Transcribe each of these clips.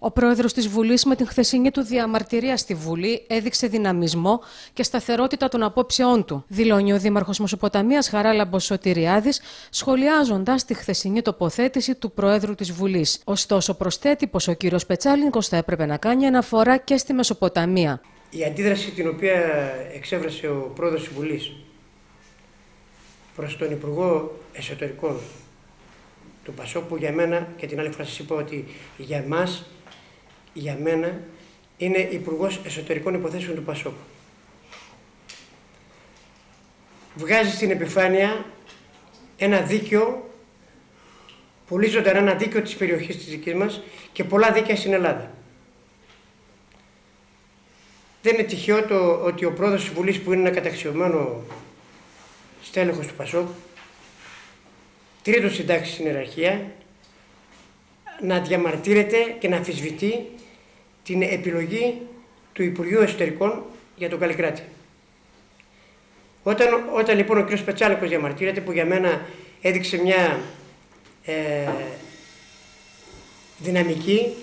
Ο πρόεδρος της Βουλής με την χθεσινή του διαμαρτυρία στη Βουλή έδειξε δυναμισμό και σταθερότητα των απόψεών του, δηλώνει ο Δήμαρχος Μεσοποταμίας Χαράλαμπος Σωτηριάδης, σχολιάζοντας τη χθεσινή τοποθέτηση του Προέδρου της Βουλής. Ωστόσο, προσθέτει πως ο κύριος Πετσάλινγκος θα έπρεπε να κάνει αναφορά και στη Μεσοποταμία. Η αντίδραση την οποία εξέφρασε ο Πρόεδρος της Βουλής προς τον Υπουργό Εσωτερικών του ΠΑΣΟΚ, που για μένα, και την άλλη φορά σας είπα ότι για μένα είναι Υπουργός Εσωτερικών Υποθέσεων του ΠΑΣΟΚ, βγάζει στην επιφάνεια ένα δίκαιο, πολύ ζωντανά ένα δίκαιο της περιοχής της δικής μας και πολλά δίκαια στην Ελλάδα. Δεν είναι τυχαίο ότι ο πρόεδρος της Βουλής, που είναι ένα καταξιωμένο στέλεχος του ΠΑΣΟΚ, τρίτος στην τάξη στην ιεραρχία, να διαμαρτύρεται και να αμφισβητεί την επιλογή του Υπουργείου Εσωτερικών για τον Καλλικράτη. Όταν λοιπόν ο κ. Πετσάλικος διαμαρτύρεται, που για μένα έδειξε μια δυναμική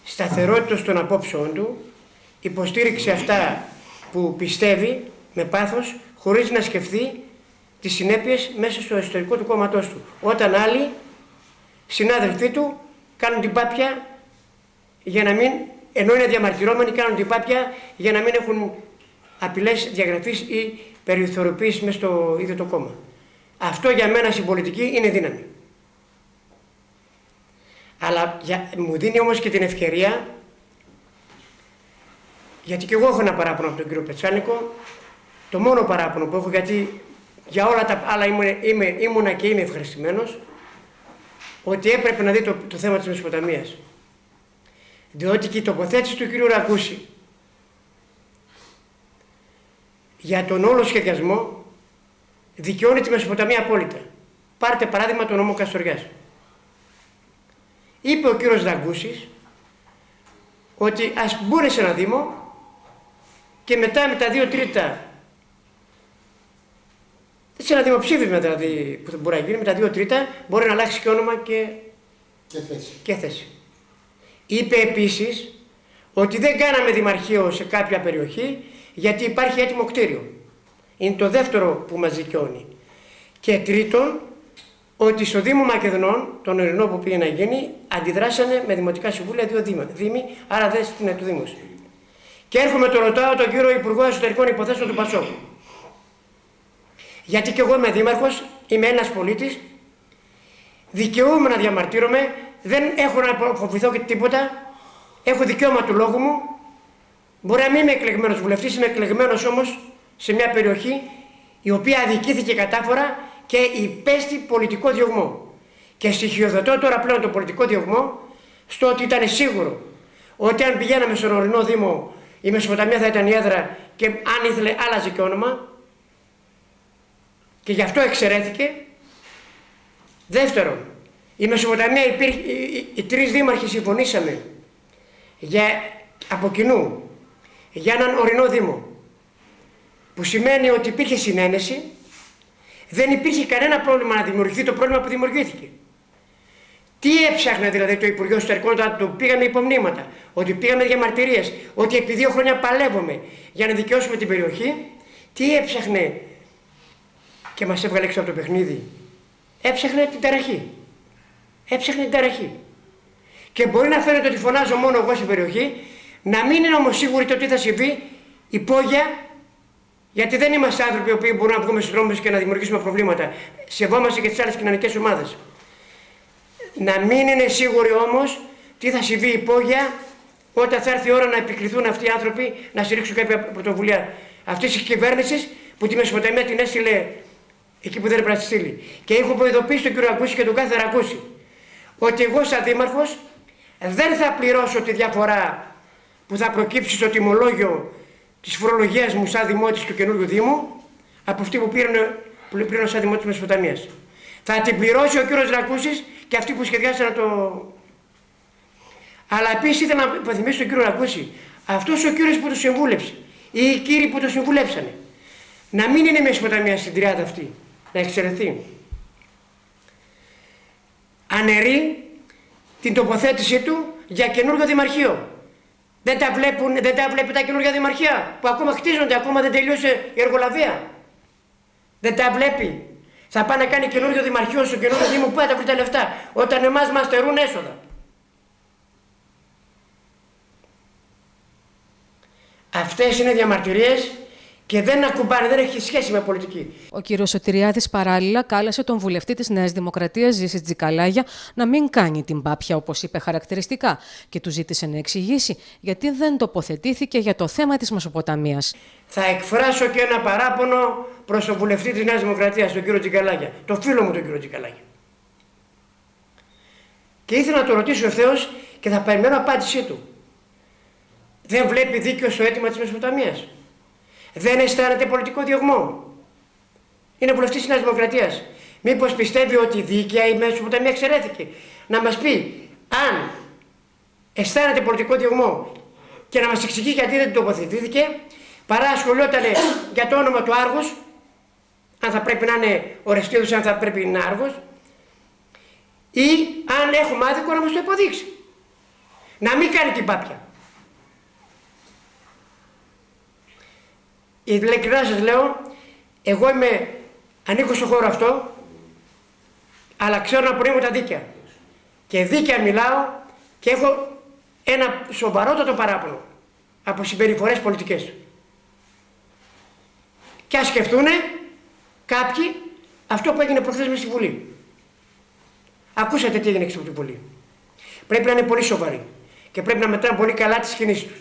σταθερότητα των απόψεων του, υποστήριξε αυτά που πιστεύει με πάθος, χωρίς να σκεφτεί τις συνέπειες μέσα στο εσωτερικό του κόμματός του. Όταν άλλοι συνάδελφοί του κάνουν την πάπια για να μην, ενώ είναι διαμαρτυρόμενοι, κάνουν την πάπια για να μην έχουν απειλές διαγραφής ή περιθωριοποίησης μέσα στο ίδιο το κόμμα. Αυτό για μένα στην πολιτική είναι δύναμη. Αλλά μου δίνει όμως και την ευκαιρία, γιατί και εγώ έχω ένα παράπονο από τον κύριο Πετσάλικο, το μόνο παράπονο που έχω, γιατί για όλα τα άλλα ήμουνα και είμαι ευχαριστημένος, ότι έπρεπε να δει το θέμα της Μεσοποταμίας. Διότι και η τοποθέτηση του κύριου Ρακούση για τον όλο σχεδιασμό δικαιώνει τη Μεσοποταμία απόλυτα. Πάρτε παράδειγμα τον νόμο Καστοριάς. Είπε ο κύριος Ραγκούσης ότι ας μπουν σε ένα δήμο και μετά με τα 2/3, σε ένα δημοψήφισμα δηλαδή που μπορεί να γίνει, με τα 2/3 μπορεί να αλλάξει και όνομα και θέση. Είπε επίσης ότι δεν κάναμε δημαρχείο σε κάποια περιοχή γιατί υπάρχει έτοιμο κτίριο. Είναι το δεύτερο που μας δικαιώνει. Και τρίτον, ότι στο Δήμο Μακεδονών, τον ορεινό που πήγε να γίνει, αντιδράσανε με δημοτικά συμβούλια 2 δήμοι, άρα δεν στην του Δήμου. Και έρχομαι το ρωτάω τον κύριο Υπουργό Εσωτερικών Υποθέσεων του ΠΑΣΟΚ. Γιατί και εγώ είμαι δήμαρχος, είμαι ένας πολίτης, δικαιούμαι να διαμαρτύρομαι, δεν έχω να φοβηθώ και τίποτα, έχω δικαίωμα του λόγου μου. Μπορεί να μην είμαι εκλεγμένος βουλευτής, είμαι εκλεγμένος όμως σε μια περιοχή η οποία αδικήθηκε κατάφορα και υπέστη πολιτικό διωγμό. Και στοιχειοδοτώ τώρα πλέον τον πολιτικό διωγμό στο ότι ήταν σίγουρο ότι αν πηγαίναμε στον ορεινό Δήμο, η Μεσοποταμία θα ήταν η έδρα και αν ήθελε άλλαζε και όνομα. Και γι' αυτό εξαιρέθηκε. Δεύτερον, η Μεσοποταμία οι τρεις δήμαρχοι συμφωνήσαμε από κοινού για έναν ορεινό Δήμο, που σημαίνει ότι υπήρχε συνένεση, δεν υπήρχε κανένα πρόβλημα να δημιουργηθεί το πρόβλημα που δημιουργήθηκε. Τι έψαχνε δηλαδή το Υπουργείο Εσωτερικών όταν του πήγαμε υπομνήματα, ότι πήγαμε διαμαρτυρίες, ότι επί 2 χρόνια παλεύουμε για να δικαιώσουμε την περιοχή, τι έψαχνε και μας έβγαλε έξω από το παιχνίδι? Έψαχνε την ταραχή. Έψαχνε την ταραχή. Και μπορεί να φαίνεται ότι φωνάζω μόνο εγώ στην περιοχή, να μην είναι όμως σίγουροι το τι θα συμβεί υπόγεια, γιατί δεν είμαστε άνθρωποι οι οποίοι μπορούν να βγούμε στους δρόμους και να δημιουργήσουμε προβλήματα. Σεβόμαστε και τις άλλες κοινωνικές ομάδες. Να μην είναι σίγουροι όμως τι θα συμβεί υπόγεια όταν θα έρθει η ώρα να επικληθούν αυτοί οι άνθρωποι να στηρίξουν κάποια πρωτοβουλία αυτής της κυβέρνησης που τη Μεσοποταμία την έστειλε εκεί που δεν έπρεπε να τη στείλει. Και έχω προειδοποιήσει τον κύριο Ρακούση και τον κάθε Ρακούση ότι εγώ σαν δήμαρχος δεν θα πληρώσω τη διαφορά που θα προκύψει στο τιμολόγιο της φορολογίας μου σαν δημότης του καινούριου Δήμου από αυτή που πλήρωνε σαν δημότης της Μεσοποταμίας. Θα την πληρώσει ο κύριος Ρακούσης και αυτοί που σχεδιάσαν να το... Αλλά επίσης ήθελα να υπενθυμίσω τον κύριο Ρακούση, αυτός ο κύριος που το συμβούλεψε ή οι κύριοι που το συμβουλέψανε, να μην είναι η Μεσοποταμία στην τριάδα αυτή, να εξαιρεθεί. Αναιρεί την τοποθέτησή του για καινούργιο δημαρχείο. Δεν τα βλέπει τα καινούργια δημαρχεία που ακόμα χτίζονται, ακόμα δεν τελείωσε η εργολαβία. Δεν τα βλέπει. Θα πάει να κάνει καινούργιο δημαρχείο στο καινούργιο δήμο, πού θα τα βρει τα λεφτά, όταν εμάς μας στερούν έσοδα. Αυτές είναι διαμαρτυρίες και δεν ακουμπάνε, δεν έχει σχέση με πολιτική. Ο κύριος Σωτηριάδης παράλληλα κάλεσε τον βουλευτή της Νέας Δημοκρατίας, Ζήση Τζικαλάγια, να μην κάνει την πάπια, όπως είπε χαρακτηριστικά, και του ζήτησε να εξηγήσει γιατί δεν τοποθετήθηκε για το θέμα της Μεσοποταμίας. Θα εκφράσω και ένα παράπονο προς τον βουλευτή της Νέας Δημοκρατίας, τον κύριο Τζικαλάγια, τον φίλο μου τον κύριο Τζικαλάγια. Και ήθελα να το ρωτήσω ευθέως και θα περιμένω απάντησή του. Δεν βλέπει δίκιο στο αίτημα της Μεσοποταμίας. Δεν αισθάνεται πολιτικό διωγμό. Είναι βουλευτής της Νέας Δημοκρατίας. Μήπως πιστεύει ότι δίκαια η Μεσοποταμία εξαιρέθηκε. Να μας πει αν αισθάνεται πολιτικό διωγμό και να μας εξηγεί γιατί δεν τοποθετήθηκε, παρά ασχολιόταν για το όνομα του Άργους, αν θα πρέπει να είναι Ορεστίδος, αν θα πρέπει να είναι Άργος, ή αν έχουμε άδικο να μας το υποδείξει. Να μην κάνει την πάπια. Ειλικρινά σας λέω, εγώ ανήκω στο χώρο αυτό, αλλά ξέρω να προήμω τα δίκαια. Και δίκαια μιλάω και έχω ένα σοβαρότατο παράπονο από συμπεριφορές πολιτικές. Και ας σκεφτούνε κάποιοι αυτό που έγινε προχθές μες στη Βουλή. Ακούσατε τι έγινε στη Βουλή. Πρέπει να είναι πολύ σοβαροί και πρέπει να μετράνε πολύ καλά τις κινήσεις τους.